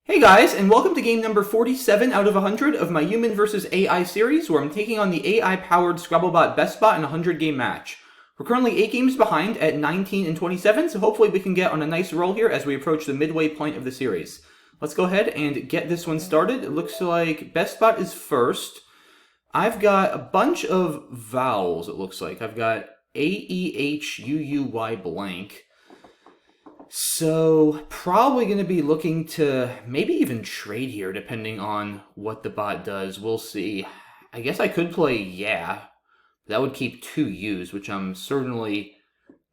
Hey guys, and welcome to game number 47 out of 100 of my Human vs. AI series, where I'm taking on the AI-powered Scrabble-bot BestBot in a 100-game match. We're currently 8 games behind at 19 and 27, so hopefully we can get on a nice roll here as we approach the midway point of the series. Let's go ahead and get this one started. It looks like BestBot is first. I've got a bunch of vowels, it looks like. I've got A-E-H-U-U-Y blank. So, probably going to be looking to maybe even trade here, depending on what the bot does. We'll see. I guess I could play yeah. That would keep 2 U's, which I'm certainly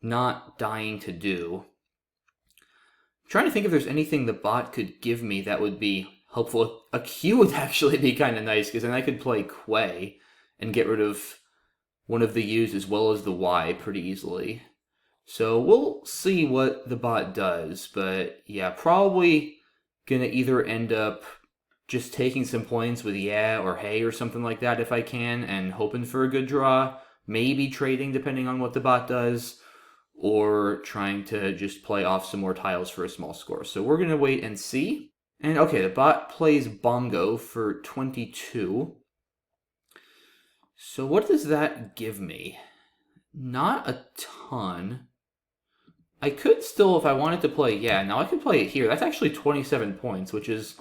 not dying to do. I'm trying to think if there's anything the bot could give me that would be helpful. A Q would actually be kind of nice, because then I could play Quay and get rid of one of the U's as well as the Y pretty easily. So we'll see what the bot does, but yeah, probably gonna either end up just taking some points with yeah or hey or something like that if I can, and hoping for a good draw, maybe trading depending on what the bot does, or trying to just play off some more tiles for a small score. So we're gonna wait and see. And okay, the bot plays bongo for 22. So what does that give me? Not a ton. I could still, if I wanted to play, yeah, now I could play it here. That's actually 27 points, which is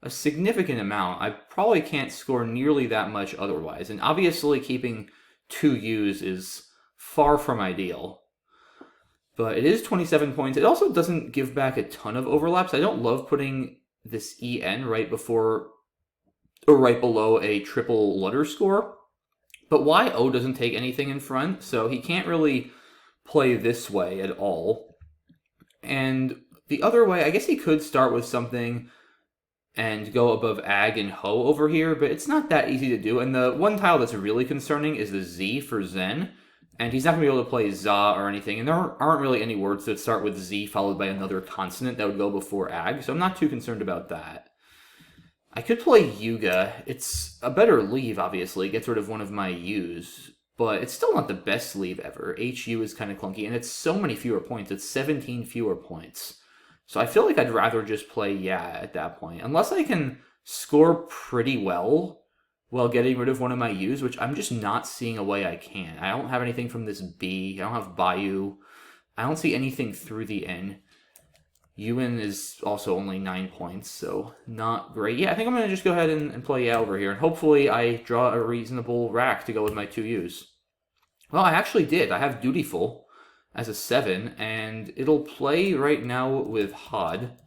a significant amount. I probably can't score nearly that much otherwise. And obviously keeping 2 U's is far from ideal. But it is 27 points. It also doesn't give back a ton of overlaps. I don't love putting this EN right before or right below a triple letter score. But YO doesn't take anything in front, so he can't really play this way at all. And the other way, I guess he could start with something and go above ag and ho over here, but it's not that easy to do. And the one tile that's really concerning is the Z for Zen, and he's not going to be able to play za or anything, and there aren't really any words that start with Z followed by another consonant that would go before ag, so I'm not too concerned about that. I could play Yuga. It's a better leave, obviously. It gets rid of one of my U's, but it's still not the best leave ever. HU is kind of clunky, and it's so many fewer points. It's 17 fewer points. So I feel like I'd rather just play yeah at that point. Unless I can score pretty well while getting rid of one of my U's, which I'm just not seeing a way I can. I don't have anything from this B. I don't have Bayou. I don't see anything through the N. Ewan is also only 9 points, so not great. Yeah, I think I'm going to just go ahead and play yeah over here, and hopefully I draw a reasonable rack to go with my 2 U's. Well, I actually did. I have Dutiful as a 7, and it'll play right now with Hod.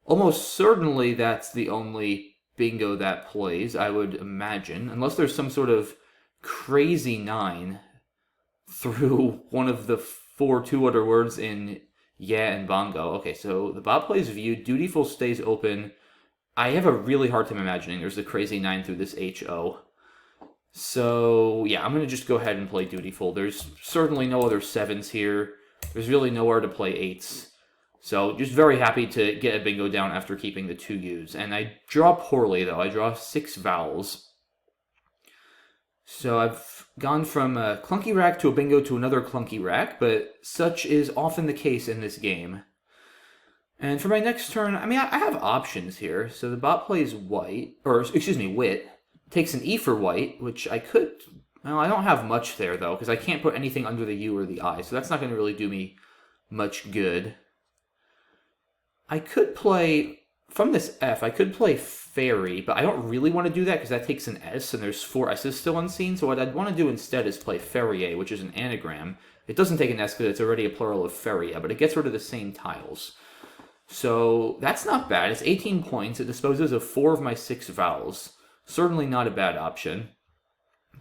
Almost certainly that's the only bingo that plays, I would imagine, unless there's some sort of crazy 9 through one of the 4 two-letter words in yeah and bongo. Okay, so the bot plays view. Dutiful stays open. I have a really hard time imagining there's a crazy 9 through this HO. So, yeah, I'm going to just go ahead and play Dutiful. There's certainly no other 7s here. There's really nowhere to play 8s. So, just very happy to get a bingo down after keeping the 2 U's. And I draw poorly, though. I draw 6 vowels. So, I've gone from a clunky rack to a bingo to another clunky rack, but such is often the case in this game. And for my next turn, I mean, I have options here. So, the bot plays white, or, excuse me, wit. Takes an E for white, which I could... Well, I don't have much there, though, because I can't put anything under the U or the I, so that's not going to really do me much good. I could play... From this F, I could play Fairy, but I don't really want to do that because that takes an S, and there's 4 S's still unseen, so what I'd want to do instead is play Ferrier, which is an anagram. It doesn't take an S because it's already a plural of Feria, but it gets rid of the same tiles. So that's not bad. It's 18 points. It disposes of 4 of my 6 vowels. Certainly not a bad option.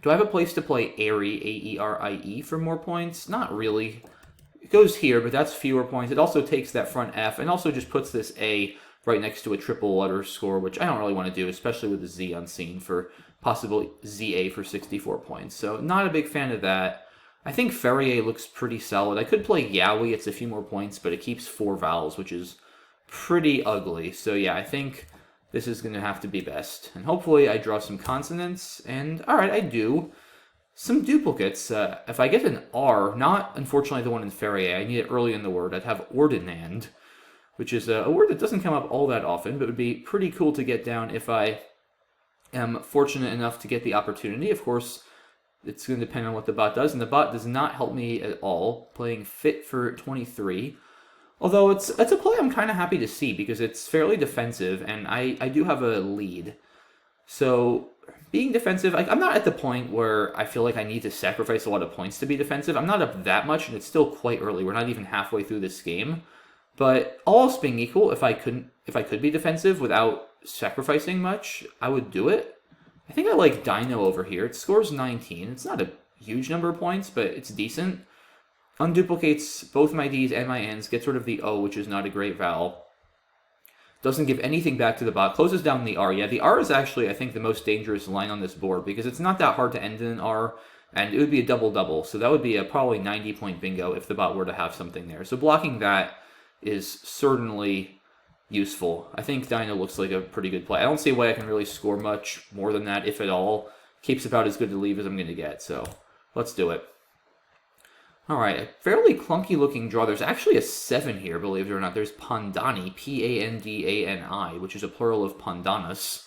Do I have a place to play Airy, A-E-R-I-E, for more points? Not really. It goes here, but that's fewer points. It also takes that front F, and also just puts this A right next to a triple letter score, which I don't really want to do, especially with the Z unseen for possible ZA for 64 points. So not a big fan of that. I think Ferrier looks pretty solid. I could play Yowie. It's a few more points, but it keeps 4 vowels, which is pretty ugly. So yeah, I think this is going to have to be best. And hopefully I draw some consonants. And alright, I do. Some duplicates. If I get an R, not unfortunately the one in Ferrier, I need it early in the word, I'd have ordinand, which is a word that doesn't come up all that often, but would be pretty cool to get down if I am fortunate enough to get the opportunity. Of course, it's going to depend on what the bot does, and the bot does not help me at all, playing Fit for 23. Although it's a play I'm kind of happy to see because it's fairly defensive, and I do have a lead. So being defensive, I'm not at the point where I feel like I need to sacrifice a lot of points to be defensive. I'm not up that much, and it's still quite early. We're not even halfway through this game. But all else being equal, if I could be defensive without sacrificing much, I would do it. I think I like Dino over here. It scores 19. It's not a huge number of points, but it's decent. Unduplicates both my Ds and my Ns, gets rid of the O, which is not a great vowel. Doesn't give anything back to the bot, closes down the R. Yeah, the R is actually, I think, the most dangerous line on this board, because it's not that hard to end in an R, and it would be a double-double, so that would be a probably 90-point bingo if the bot were to have something there. So blocking that is certainly useful. I think Dino looks like a pretty good play. I don't see a way I can really score much more than that, if at all. Keeps about as good to leave as I'm going to get, so let's do it. Alright, a fairly clunky looking draw. There's actually a 7 here, believe it or not. There's Pandani, P-A-N-D-A-N-I, which is a plural of Pandanus.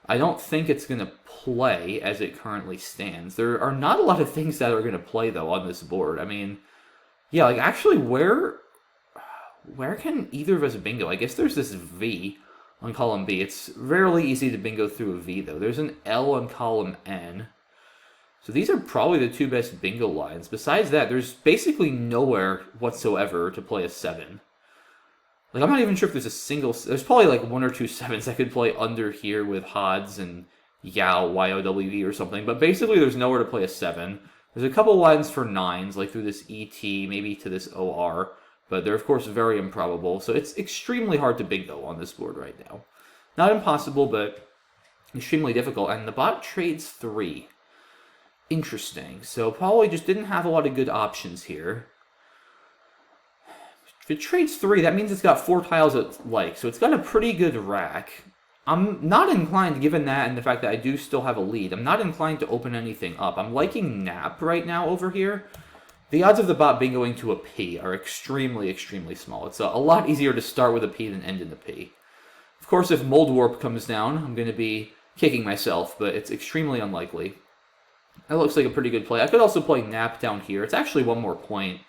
I don't think it's going to play as it currently stands. There are not a lot of things that are going to play, though, on this board. I mean, yeah, like, actually, where can either of us bingo? I guess there's this V on column B. It's rarely easy to bingo through a V, though. There's an L on column N. So these are probably the two best bingo lines. Besides that, there's basically nowhere whatsoever to play a 7. Like, I'm not even sure if there's a single... There's probably like 1 or 2 7s I could play under here with Hodds and Yow, Y-O-W-E or something. But basically, there's nowhere to play a 7. There's a couple lines for 9s, like through this E-T, maybe to this O-R. But they're, of course, very improbable. So it's extremely hard to bingo on this board right now. Not impossible, but extremely difficult. And the bot trades 3. Interesting. So probably just didn't have a lot of good options here. If it trades 3, that means it's got 4 tiles it likes. So it's got a pretty good rack. I'm not inclined, given that and the fact that I do still have a lead, I'm not inclined to open anything up. I'm liking Nap right now over here. The odds of the bot bingoing to a P are extremely, extremely small. It's a lot easier to start with a P than end in a P. Of course, if Mold Warp comes down, I'm going to be kicking myself, but it's extremely unlikely. That looks like a pretty good play. I could also play Nap down here. It's actually 1 more point.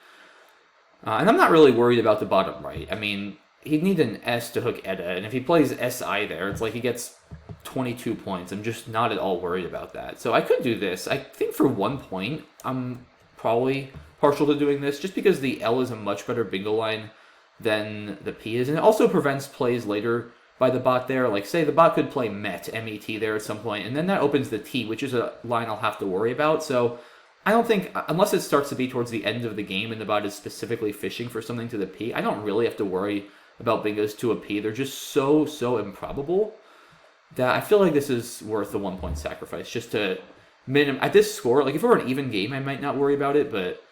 And I'm not really worried about the bottom right. I mean, he'd need an S to hook Edda, and if he plays SI there, it's like he gets 22 points. I'm just not at all worried about that. So I could do this. I think for 1 point, I'm probably partial to doing this, just because the L is a much better bingo line than the P is, and it also prevents plays later by the bot there. Like, say the bot could play Met, M-E-T there at some point, and then that opens the T, which is a line I'll have to worry about. So I don't think, unless it starts to be towards the end of the game and the bot is specifically fishing for something to the P, I don't really have to worry about bingos to a P. They're just so improbable that I feel like this is worth the 1 point sacrifice, just to at this score. Like, if it were an even game, I might not worry about it, but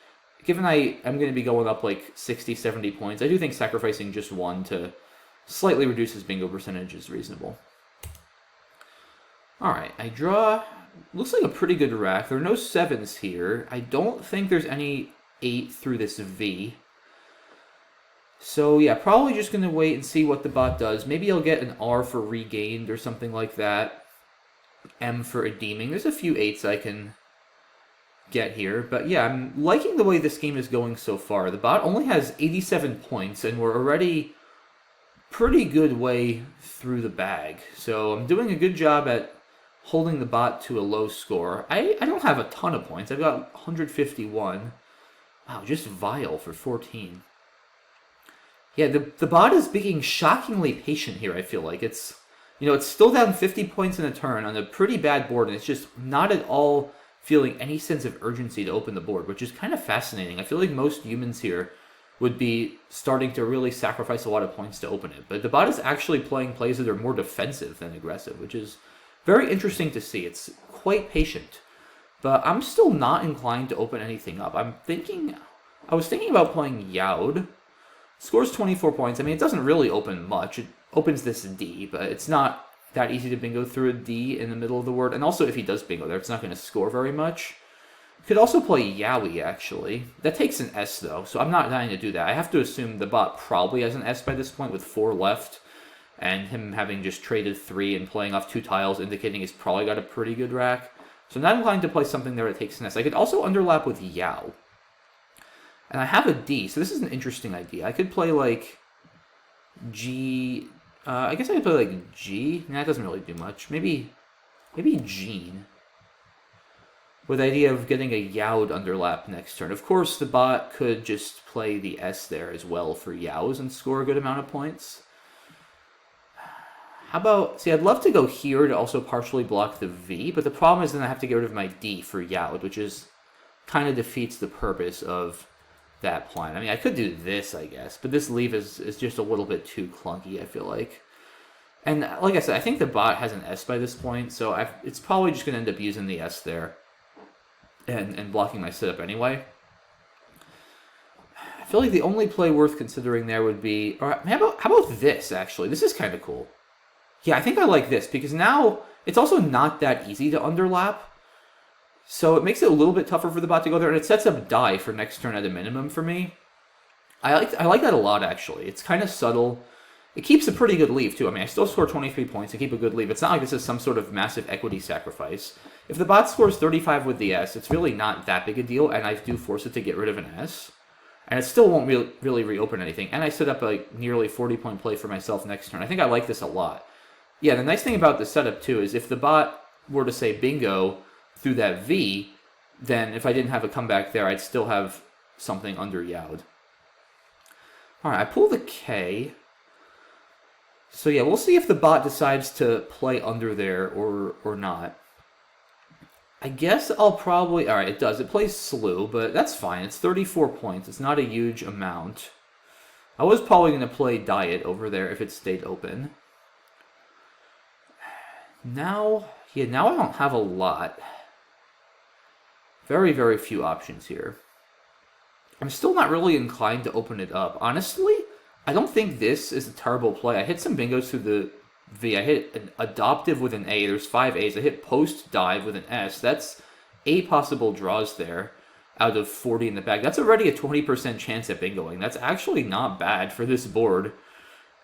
given I'm going to be going up like 60, 70 points, I do think sacrificing just 1 to slightly reduce his bingo percentage is reasonable. Alright, I draw... Looks like a pretty good rack. There are no 7s here. I don't think there's any 8 through this V. So yeah, probably just going to wait and see what the bot does. Maybe I'll get an R for regained or something like that. M for redeeming. There's a few 8s I can get here. But yeah, I'm liking the way this game is going so far. The bot only has 87 points, and we're already pretty good way through the bag. So I'm doing a good job at holding the bot to a low score. I don't have a ton of points. I've got 151. Wow, just Vile for 14. Yeah, the bot is being shockingly patient here, I feel like. It's still down 50 points in a turn on a pretty bad board, and it's just not at all feeling any sense of urgency to open the board, which is kind of fascinating. I feel like most humans here would be starting to really sacrifice a lot of points to open it. But the bot is actually playing plays that are more defensive than aggressive, which is very interesting to see. It's quite patient. But I'm still not inclined to open anything up. I was thinking about playing Yaud. Scores 24 points. I mean, it doesn't really open much. It opens this D, but it's not that easy to bingo through a D in the middle of the word. And also, if he does bingo there, it's not going to score very much. Could also play Yowie, actually. That takes an S, though, so I'm not dying to do that. I have to assume the bot probably has an S by this point with 4 left, and him having just traded 3 and playing off 2 tiles, indicating he's probably got a pretty good rack. So I'm not inclined to play something there that takes an S. I could also underlap with Yao. And I have a D, so this is an interesting idea. I could play, like, G... I guess I could play, like, G. Nah, that doesn't really do much. Maybe Gene. With the idea of getting a Yaoed underlap next turn. Of course, the bot could just play the S there as well for Yaos and score a good amount of points. How about... See, I'd love to go here to also partially block the V, but the problem is then I have to get rid of my D for Yaoed, which is kind of defeats the purpose of that plan. I mean, I could do this, I guess, but this leave is just a little bit too clunky, I feel like. And like I said, I think the bot has an S by this point, so it's probably just going to end up using the S there. And blocking my setup anyway. I feel like the only play worth considering there would be... Or how about this, actually? This is kind of cool. Yeah, I think I like this, because now it's also not that easy to underlap. So it makes it a little bit tougher for the bot to go there, and it sets up die for next turn at a minimum for me. I like that a lot, actually. It's kind of subtle. It keeps a pretty good leave, too. I mean, I still score 23 points and keep a good leave. It's not like this is some sort of massive equity sacrifice. If the bot scores 35 with the S, it's really not that big a deal, and I do force it to get rid of an S. And it still won't really reopen anything. And I set up a nearly 40-point play for myself next turn. I think I like this a lot. Yeah, the nice thing about the setup, too, is if the bot were to say bingo through that V, then if I didn't have a comeback there, I'd still have something under Yaoed. All right, I pull the K. So yeah, we'll see if the bot decides to play under there or not. I guess I'll probably... Alright, it does. It plays slew, but that's fine. It's 34 points. It's not a huge amount. I was probably going to play diet over there if it stayed open. Now I don't have a lot. Very, very few options here. I'm still not really inclined to open it up. Honestly, I don't think this is a terrible play. I hit some bingos through the V. I hit an adoptive with an A. There's 5 A's. I hit post dive with an S. That's 8 possible draws there out of 40 in the bag. That's already a 20% chance at bingoing. That's actually not bad for this board.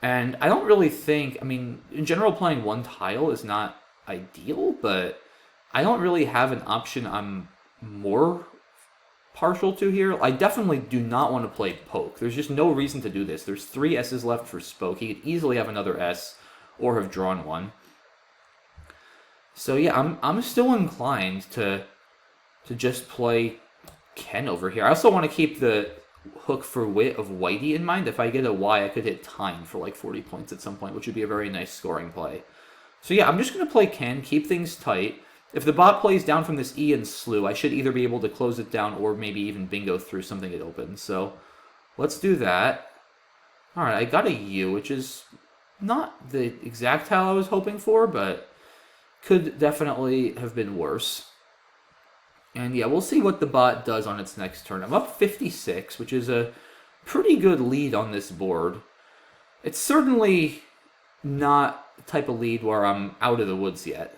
And I don't really think... I mean, in general, playing one tile is not ideal, but I don't really have an option I'm more partial to here. I definitely do not want to play poke. There's just no reason to do this. There's 3 S's left for Spoke. He could easily have another S or have drawn one. So yeah, I'm still inclined to just play Ken over here. I also want to keep the hook for wit of Whitey in mind. If I get a Y, I could hit time for like 40 points at some point, which would be a very nice scoring play. So yeah, I'm just going to play Ken, keep things tight. If the bot plays down from this E and slew, I should either be able to close it down or maybe even bingo through something it opens. So let's do that. Alright, I got a U, which is not the exact tile I was hoping for, but could definitely have been worse. And yeah, we'll see what the bot does on its next turn. I'm up 56, which is a pretty good lead on this board. It's certainly not the type of lead where I'm out of the woods yet.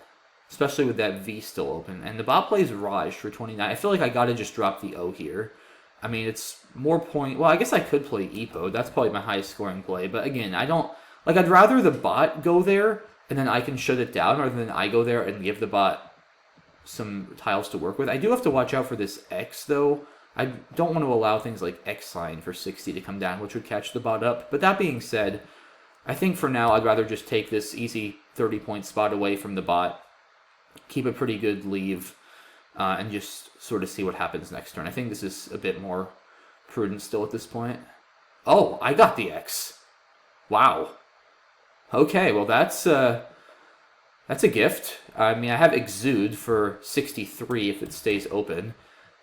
Especially with that V still open. And the bot plays Raj for 29. I feel like I gotta just drop the O here. I mean, it's more point... Well, I guess I could play Epo. That's probably my highest scoring play. But again, I don't... Like, I'd rather the bot go there, and then I can shut it down, rather than I go there and give the bot some tiles to work with. I do have to watch out for this X, though. I don't want to allow things like X sign for 60 to come down, which would catch the bot up. But that being said, I think for now, I'd rather just take this easy 30-point spot away from the bot, keep a pretty good leave, and just sort of see what happens next turn. I think this is a bit more prudent still at this point. Oh, I got the X. Wow. Okay, well that's a gift. I mean, I have Exude for 63 if it stays open.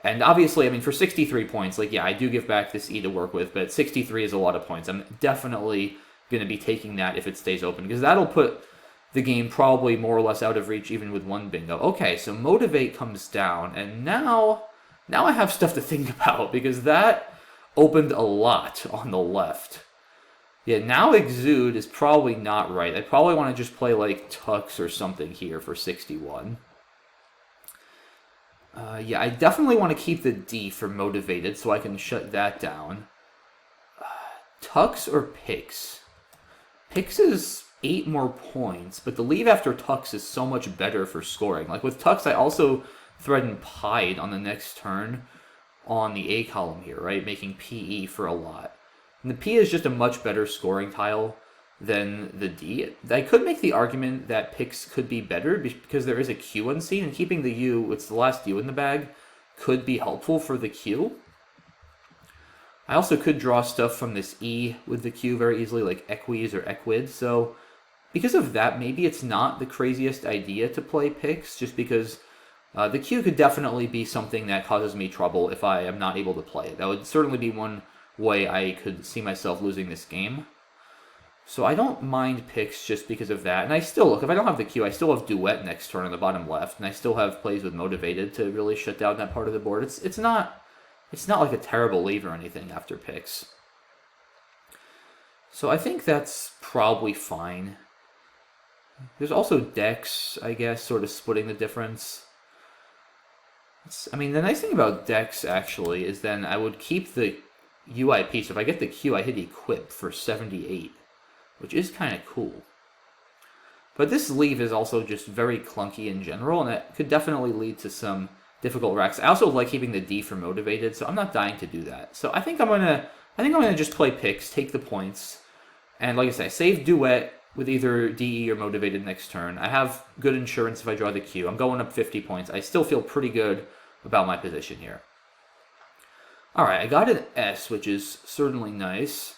And obviously, I mean, for 63 points, like, yeah, I do give back this E to work with, but 63 is a lot of points. I'm definitely going to be taking that if it stays open, because that'll put the game probably more or less out of reach even with one bingo. Okay, so Motivate comes down, and now I have stuff to think about, because that opened a lot on the left. Yeah, now Exude is probably not right. I probably want to just play like Tux or something here for 61. Yeah, I definitely want to keep the D for motivated so I can shut that down. Tux or Pix? Pix is 8 more points, but the leave after Tux is so much better for scoring. Like with Tux, I also threaten Pied on the next turn on the A column here, right? Making PE for a lot. And the P is just a much better scoring tile than the D. I could make the argument that Pix could be better because there is a Q unseen, and keeping the U, it's the last U in the bag, could be helpful for the Q. I also could draw stuff from this E with the Q very easily, like Equis or Equid, so because of that, maybe it's not the craziest idea to play Pix, just because the Q could definitely be something that causes me trouble if I am not able to play it. That would certainly be one way I could see myself losing this game. So I don't mind Pix just because of that. And I still, look, if I don't have the Q, I still have Duet next turn on the bottom left, and I still have plays with Motivated to really shut down that part of the board. It's not like a terrible leave or anything after Pix. So I think that's probably fine. There's also Dex, I guess, sort of splitting the difference. I mean, the nice thing about Dex, actually, is then I would keep the UIP. So if I get the Q, I hit Equip for 78, which is kind of cool. But this leave is also just very clunky in general, and it could definitely lead to some difficult racks. I also like keeping the D for motivated, so I'm not dying to do that. So I think I'm gonna just play Pix, take the points, and like I say, save Duet with either DE or motivated next turn. I have good insurance if I draw the Q. I'm going up 50 points. I still feel pretty good about my position here. Alright, I got an S, which is certainly nice.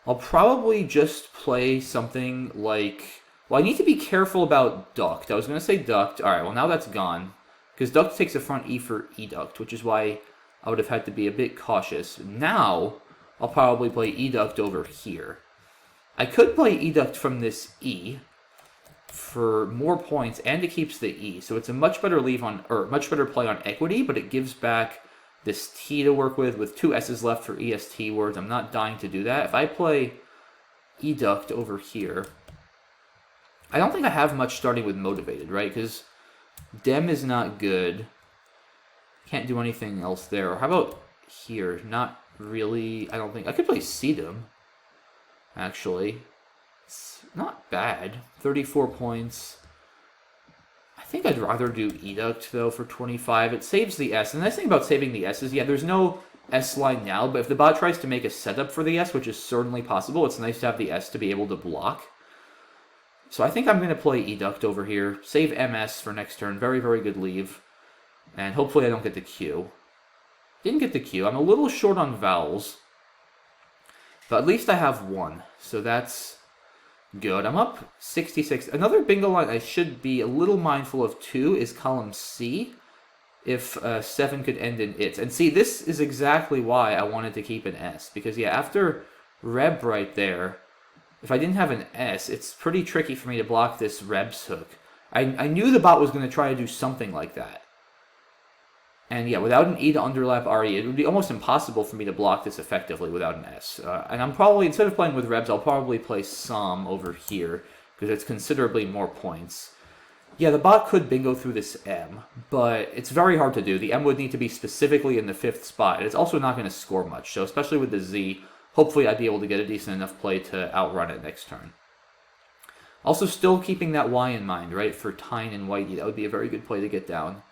I'll probably just play something like... Well, I need to be careful about Duct. I was going to say Duct. Alright, well now that's gone. Because Duct takes a front E for Educt, which is why I would have had to be a bit cautious. Now, I'll probably play Educt over here. I could play Educt from this E for more points, and it keeps the E. So it's a much better leave on, or much better play on equity, but it gives back this T to work with 2 S's left for EST words. I'm not dying to do that. If I play Educt over here, I don't think I have much starting with motivated, right? Because Dem is not good. Can't do anything else there. Or how about here? Not really. I don't think. I could play Sedum, actually. It's not bad. 34 points. I think I'd rather do Educt, though, for 25. It saves the S. And the nice thing about saving the S is, yeah, there's no S line now, but if the bot tries to make a setup for the S, which is certainly possible, it's nice to have the S to be able to block. So I think I'm going to play Educt over here. Save MS for next turn. Very, very good leave. And hopefully I don't get the Q. Didn't get the Q. I'm a little short on vowels. But at least I have one. So that's good. I'm up 66. Another bingo line I should be a little mindful of too is column C. If 7 could end in it. And see, this is exactly why I wanted to keep an S. Because yeah, after Reb right there, if I didn't have an S, it's pretty tricky for me to block this Reb's hook. I knew the bot was going to try to do something like that. And yeah, without an E to underlap RE, it would be almost impossible for me to block this effectively without an S. And I'm probably, instead of playing with Rebs, I'll probably play Som over here, because it's considerably more points. Yeah, the bot could bingo through this M, but it's very hard to do. The M would need to be specifically in the 5th spot, and it's also not going to score much. So especially with the Z, hopefully I'd be able to get a decent enough play to outrun it next turn. Also still keeping that Y in mind, right, for Tyne and Whitey. That would be a very good play to get down.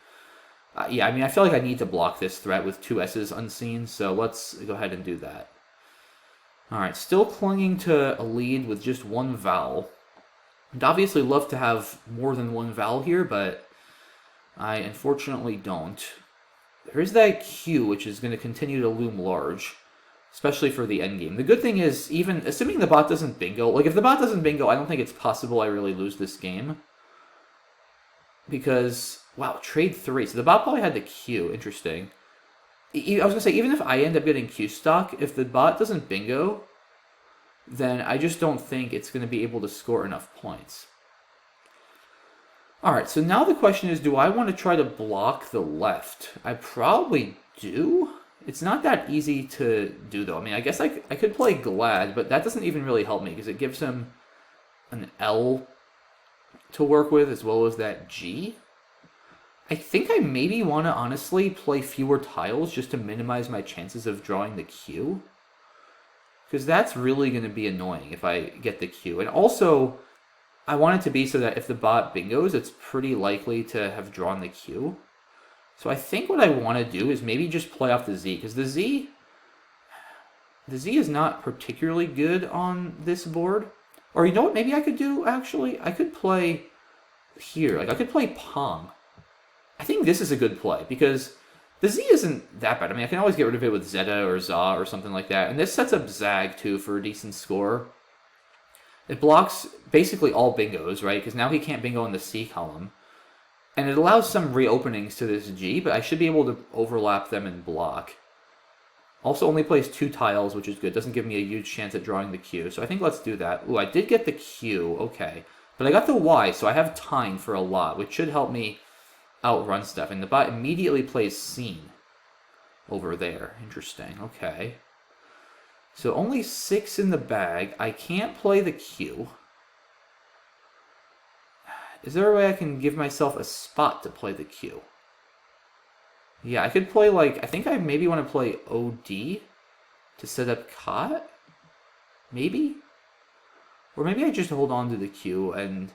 Yeah, I mean, I feel like I need to block this threat with 2 S's unseen, so let's go ahead and do that. Alright, still clinging to a lead with just 1 vowel. I'd obviously love to have more than 1 vowel here, but I unfortunately don't. There is that Q, which is going to continue to loom large, especially for the endgame. The good thing is, even assuming the bot doesn't bingo, like if the bot doesn't bingo, I don't think it's possible I really lose this game. Because, wow, trade 3. So the bot probably had the Q. Interesting. I was going to say, even if I end up getting Q stock, if the bot doesn't bingo, then I just don't think it's going to be able to score enough points. Alright, so now the question is, do I want to try to block the left? I probably do. It's not that easy to do, though. I mean, I guess I could play Glad, but that doesn't even really help me, because it gives him an L to work with, as well as that G. I think I maybe want to honestly play fewer tiles just to minimize my chances of drawing the Q. Because that's really going to be annoying if I get the Q. And also, I want it to be so that if the bot bingos, it's pretty likely to have drawn the Q. So I think what I want to do is maybe just play off the Z. Because the Z is not particularly good on this board. Or you know what maybe I could do, actually? I could play here. Like, I could play Pong. I think this is a good play, because the Z isn't that bad. I mean, I can always get rid of it with Zeta or Za or something like that. And this sets up Zag, too, for a decent score. It blocks basically all bingos, right? Because now he can't bingo in the C column. And it allows some reopenings to this G, but I should be able to overlap them and block. Also only plays 2 tiles, which is good. Doesn't give me a huge chance at drawing the Q. So I think let's do that. Ooh, I did get the Q. Okay. But I got the Y, so I have time for a lot, which should help me outrun stuff. And the bot immediately plays Scene over there. Interesting. Okay. So only 6 in the bag. I can't play the Q. Is there a way I can give myself a spot to play the Q? Yeah, I could play, like, I think I maybe want to play OD to set up Cot? Maybe? Or maybe I just hold on to the Q and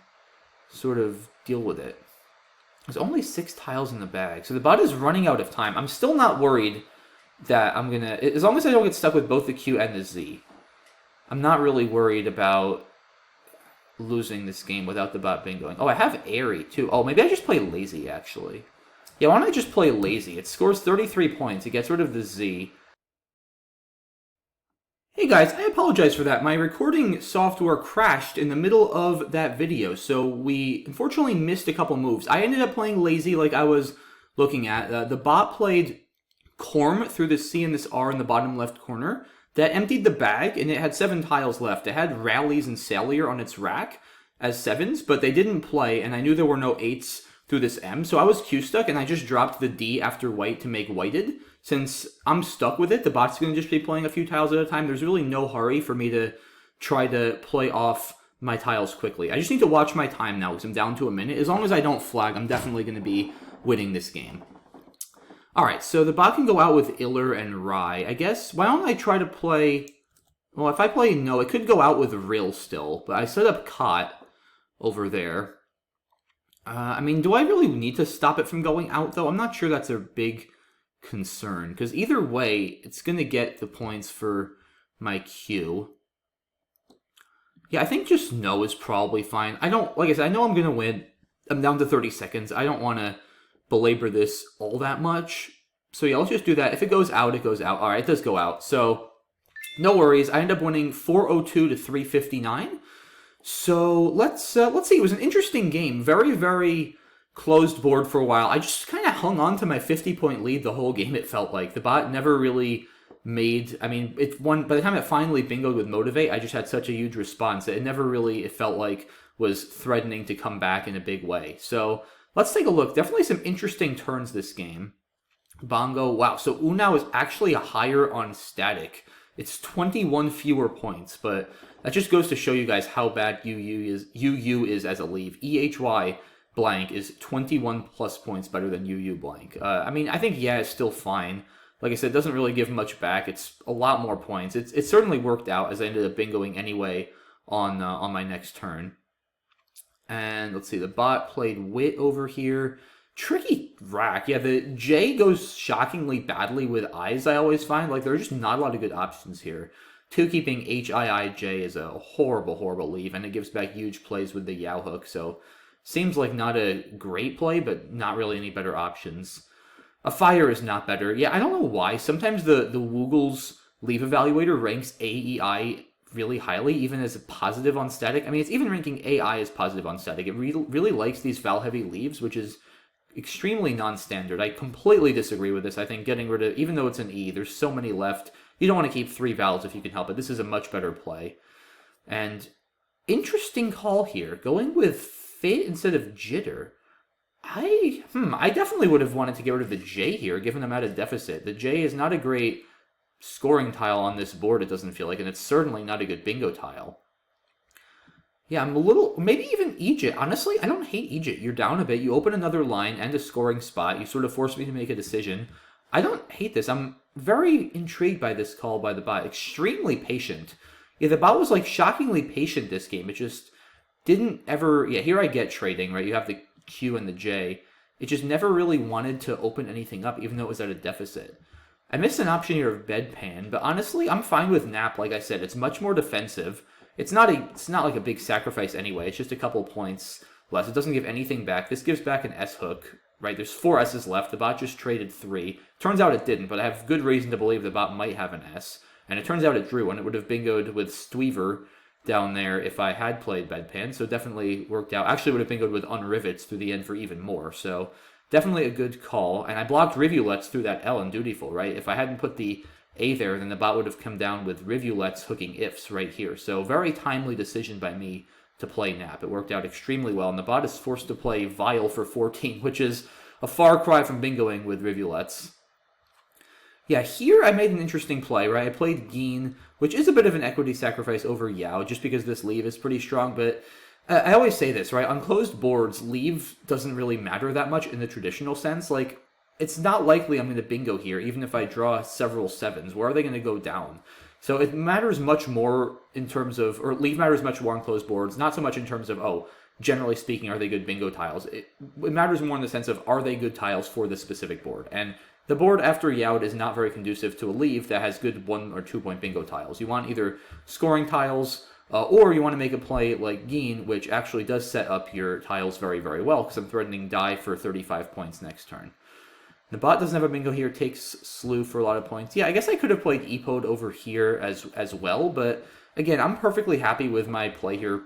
sort of deal with it. There's only 6 tiles in the bag, so the bot is running out of time. I'm still not worried that I'm going to... As long as I don't get stuck with both the Q and the Z, I'm not really worried about losing this game without the bot bingoing. Oh, I have Airy, too. Oh, maybe I just play Lazy, actually. Yeah, why don't I just play Lazy? It scores 33 points. It gets rid of the Z. Hey guys, I apologize for that. My recording software crashed in the middle of that video, so we unfortunately missed a couple moves. I ended up playing Lazy like I was looking at. The bot played Corm through the C and this R in the bottom left corner. That emptied the bag, and it had 7 tiles left. It had Rallies and Salier on its rack as 7s, but they didn't play, and I knew there were no 8s through this M, so I was Q-stuck, and I just dropped the D after white to make whited. Since I'm stuck with it, the bot's going to just be playing a few tiles at a time. There's really no hurry for me to try to play off my tiles quickly. I just need to watch my time now, because I'm down to a minute. As long as I don't flag, I'm definitely going to be winning this game. Alright, so the bot can go out with Iller and Rye. I guess, why don't I try to play... Well, if I play No, it could go out with Rill still, but I set up Cot over there. I mean, do I really need to stop it from going out, though? I'm not sure that's a big concern, because either way, it's going to get the points for my Q. Yeah, I think just No is probably fine. I don't, like I said, I know I'm going to win. I'm down to 30 seconds. I don't want to belabor this all that much. So yeah, let's just do that. If it goes out, it goes out. All right, it does go out. So no worries. I end up winning 402 to 359. So let's see. It was an interesting game. Very, very closed board for a while. I just kind of hung on to my 50-point lead the whole game, it felt like. The bot never really made... I mean, by the time it finally bingoed with Motivate, I just had such a huge response that it never really, it felt like, was threatening to come back in a big way. So let's take a look. Definitely some interesting turns this game. Bongo, wow. So Unao is actually higher on static. It's 21 fewer points, but that just goes to show you guys how bad UU is as a leave. EHY blank is 21 plus points better than UU blank. I mean, I think yeah, it's still fine. Like I said, it doesn't really give much back. It's a lot more points. It certainly worked out as I ended up bingoing anyway on my next turn. And let's see, the bot played Wit over here. Tricky rack. Yeah, the J goes shockingly badly with Eyes, I always find. Like, there are just not a lot of good options here. 2 keeping HIIJ is a horrible, horrible leave, and it gives back huge plays with the Yao hook, so seems like not a great play, but not really any better options. A Fire is not better. Yeah, I don't know why. Sometimes the Woogle's leave evaluator ranks AEI really highly, even as a positive on static. I mean, it's even ranking AI as positive on static. It really likes these foul-heavy leaves, which is extremely non-standard. I completely disagree with this. I think getting rid of, even though it's an E, there's so many left. You don't want to keep 3 vowels if you can help it. This is a much better play. And interesting call here. Going with Fit instead of Jitter. I definitely would have wanted to get rid of the J here, given I'm at a deficit. The J is not a great scoring tile on this board, it doesn't feel like, and it's certainly not a good bingo tile. Yeah, I'm a little, maybe even Egypt. Honestly, I don't hate Egypt. You're down a bit. You open another line and a scoring spot. You sort of force me to make a decision. I don't hate this. I'm very intrigued by this call by the bot. Extremely patient. Yeah, the bot was like shockingly patient this game. It just didn't ever. Yeah, here I get trading, right? You have the Q and the J. It just never really wanted to open anything up, even though it was at a deficit. I missed an option here of bedpan, but honestly, I'm fine with nap. Like I said, it's much more defensive. It's not like a big sacrifice anyway. It's just a couple points less. It doesn't give anything back. This gives back an S hook, right? There's 4 S's left. The bot just traded 3. Turns out it didn't, but I have good reason to believe the bot might have an S. And it turns out it drew one. It would have bingoed with Stever down there if I had played bedpan. So definitely worked out. Actually, would have bingoed with unrivets through the end for even more. So definitely a good call. And I blocked rivulets through that L and dutiful, right? If I hadn't put the A there, then the bot would have come down with rivulets hooking ifs right here. So very timely decision by me to play nap. It worked out extremely well, and the bot is forced to play vial for 14, which is a far cry from bingoing with rivulets. Yeah, here I made an interesting play, right? I played Geen, which is a bit of an equity sacrifice over Yao, just because this leave is pretty strong, but I always say this, right? On closed boards, leave doesn't really matter that much in the traditional sense. Like, it's not likely I'm going to bingo here, even if I draw several 7s. Where are they going to go down? So it matters much more in terms of, or leave matters much more on closed boards, not so much in terms of, oh, generally speaking, are they good bingo tiles? It matters more in the sense of, are they good tiles for this specific board? And the board after Youd is not very conducive to a leave that has good 1 or 2 point bingo tiles. You want either scoring tiles, or you want to make a play like Geen, which actually does set up your tiles very, very well, because I'm threatening die for 35 points next turn. The bot doesn't have a bingo here, takes slew for a lot of points. Yeah, I guess I could have played Epode over here as well, but again, I'm perfectly happy with my play here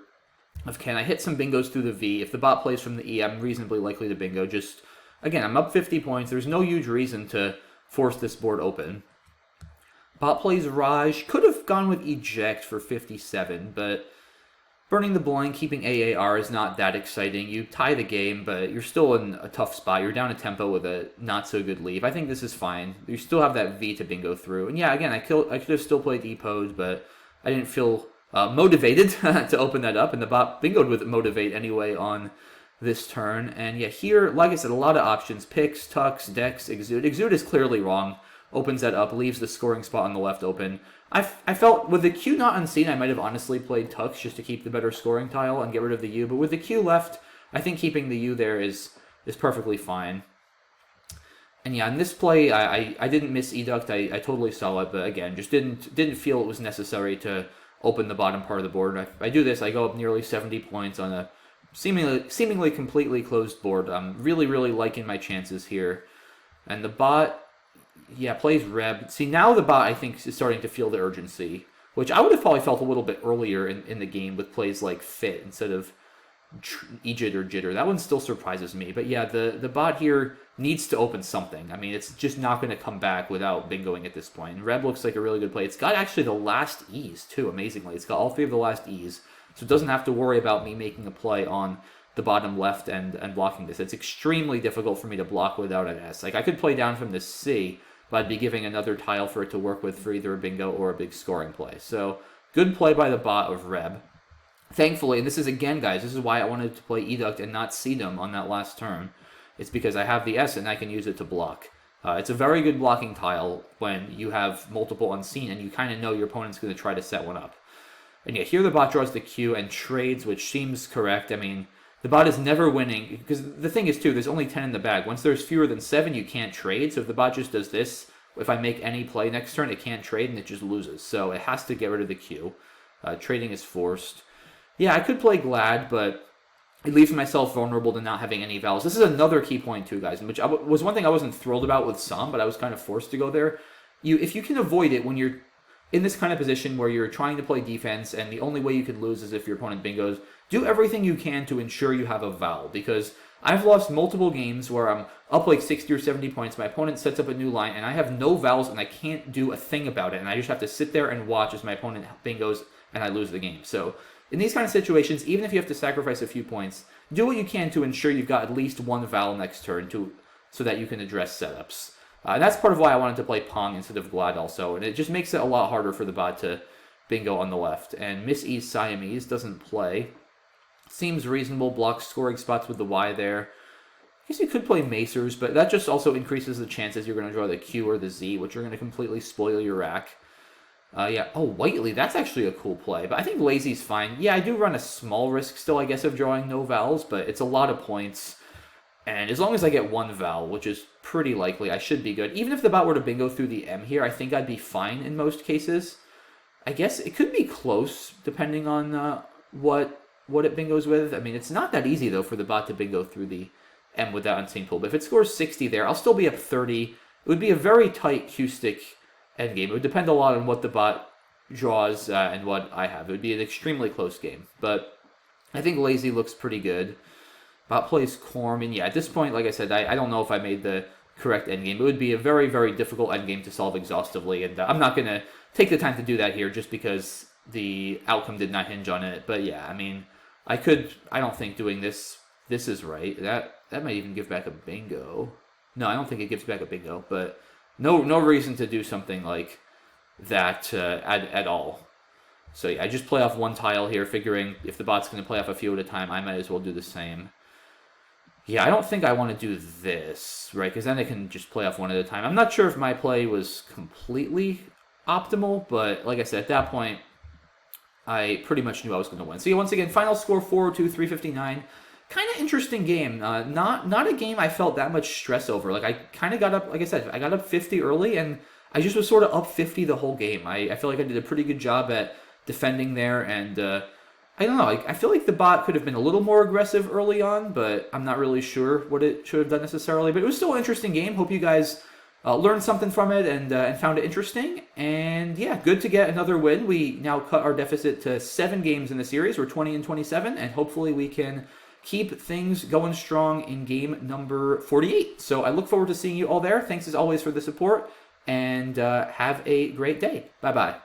of can I hit some bingos through the V. If the bot plays from the E, I'm reasonably likely to bingo. Just, again, I'm up 50 points. There's no huge reason to force this board open. Bot plays Raj. Could have gone with Eject for 57, but burning the blind, keeping AAR is not that exciting. You tie the game, but you're still in a tough spot. You're down a tempo with a not-so-good leave. I think this is fine. You still have that V to bingo through. And yeah, again, I could have still played Epode, but I didn't feel motivated to open that up. And the bot bingoed with Motivate anyway on this turn. And yeah, here, like I said, a lot of options. Picks, tucks, decks, Exude. Exude is clearly wrong. Opens that up, leaves the scoring spot on the left open. I felt with the Q not unseen, I might have honestly played Tux just to keep the better scoring tile and get rid of the U. But with the Q left, I think keeping the U there is perfectly fine. And yeah, in this play, I didn't miss Educt. I totally saw it, but again, just didn't feel it was necessary to open the bottom part of the board. If I do this, I go up nearly 70 points on a seemingly completely closed board. I'm really, really liking my chances here. And the bot, yeah, plays Reb. See, now the bot, I think, is starting to feel the urgency, which I would have probably felt a little bit earlier in the game with plays like Fit instead of Ejit or Jitter. That one still surprises me. But yeah, the bot here needs to open something. I mean, it's just not going to come back without bingoing at this point. And Reb looks like a really good play. It's got actually the last E's, too, amazingly. It's got all 3 of the last E's, so it doesn't have to worry about me making a play on the bottom left and blocking this. It's extremely difficult for me to block without an S. Like, I could play down from this C, but I'd be giving another tile for it to work with for either a bingo or a big scoring play. So, good play by the bot of Reb. Thankfully, and this is, again, guys, this is why I wanted to play Educt and not Sedum on that last turn. It's because I have the S and I can use it to block. It's a very good blocking tile when you have multiple unseen and you kind of know your opponent's going to try to set one up. And yeah, here the bot draws the Q and trades, which seems correct. I mean, the bot is never winning, because the thing is, too, there's only 10 in the bag. Once there's fewer than 7, you can't trade. So if the bot just does this, if I make any play next turn, it can't trade and it just loses. So it has to get rid of the Q. Trading is forced. Yeah, I could play Glad, but it leaves myself vulnerable to not having any vowels. This is another key point, too, guys, which was one thing I wasn't thrilled about with some, but I was kind of forced to go there. If you can avoid it when you're in this kind of position where you're trying to play defense and the only way you could lose is if your opponent bingos, do everything you can to ensure you have a vowel, because I've lost multiple games where I'm up like 60 or 70 points, my opponent sets up a new line, and I have no vowels and I can't do a thing about it, and I just have to sit there and watch as my opponent bingos and I lose the game. So in these kind of situations, even if you have to sacrifice a few points, do what you can to ensure you've got at least one vowel next turn so that you can address setups. And that's part of why I wanted to play Pong instead of Glad also, and it just makes it a lot harder for the bot to bingo on the left. And Miss E's Siamese doesn't play. Seems reasonable. Block scoring spots with the Y there. I guess you could play Macers, but that just also increases the chances you're going to draw the Q or the Z, which are going to completely spoil your rack. Yeah. Oh, Whiteley. That's actually a cool play. But I think Lazy's fine. Yeah, I do run a small risk still, I guess, of drawing no vowels, but it's a lot of points. And as long as I get one vowel, which is pretty likely, I should be good. Even if the bot were to bingo through the M here, I think I'd be fine in most cases. I guess it could be close, depending on what it bingos with. I mean, it's not that easy, though, for the bot to bingo through the M with that unseen pool. But if it scores 60 there, I'll still be up 30. It would be a very tight Q-stick endgame. It would depend a lot on what the bot draws and what I have. It would be an extremely close game. But I think Lazy looks pretty good. Bot plays Corm, and yeah, at this point, like I said, I don't know if I made the correct endgame. It would be a very, very difficult endgame to solve exhaustively, and I'm not going to take the time to do that here just because the outcome did not hinge on it. But yeah, I mean, I don't think doing this is right. That might even give back a bingo. No, I don't think it gives back a bingo, but no reason to do something like that at all. So yeah, I just play off one tile here, figuring if the bot's going to play off a few at a time, I might as well do the same. Yeah, I don't think I want to do this, right? Because then they can just play off one at a time. I'm not sure if my play was completely optimal, but like I said, at that point, I pretty much knew I was going to win. So yeah, once again, final score 402, 359. Kind of interesting game. Not a game I felt that much stress over. Like I kind of got up, like I said, I got up 50 early, and I just was sort of up 50 the whole game. I feel like I did a pretty good job at defending there, and I don't know. I feel like the bot could have been a little more aggressive early on, but I'm not really sure what it should have done necessarily. But it was still an interesting game. Hope you guys learned something from it and found it interesting. And yeah, good to get another win. We now cut our deficit to 7 games in the series. We're 20 and 27, and hopefully we can keep things going strong in game number 48. So I look forward to seeing you all there. Thanks as always for the support, and have a great day. Bye-bye.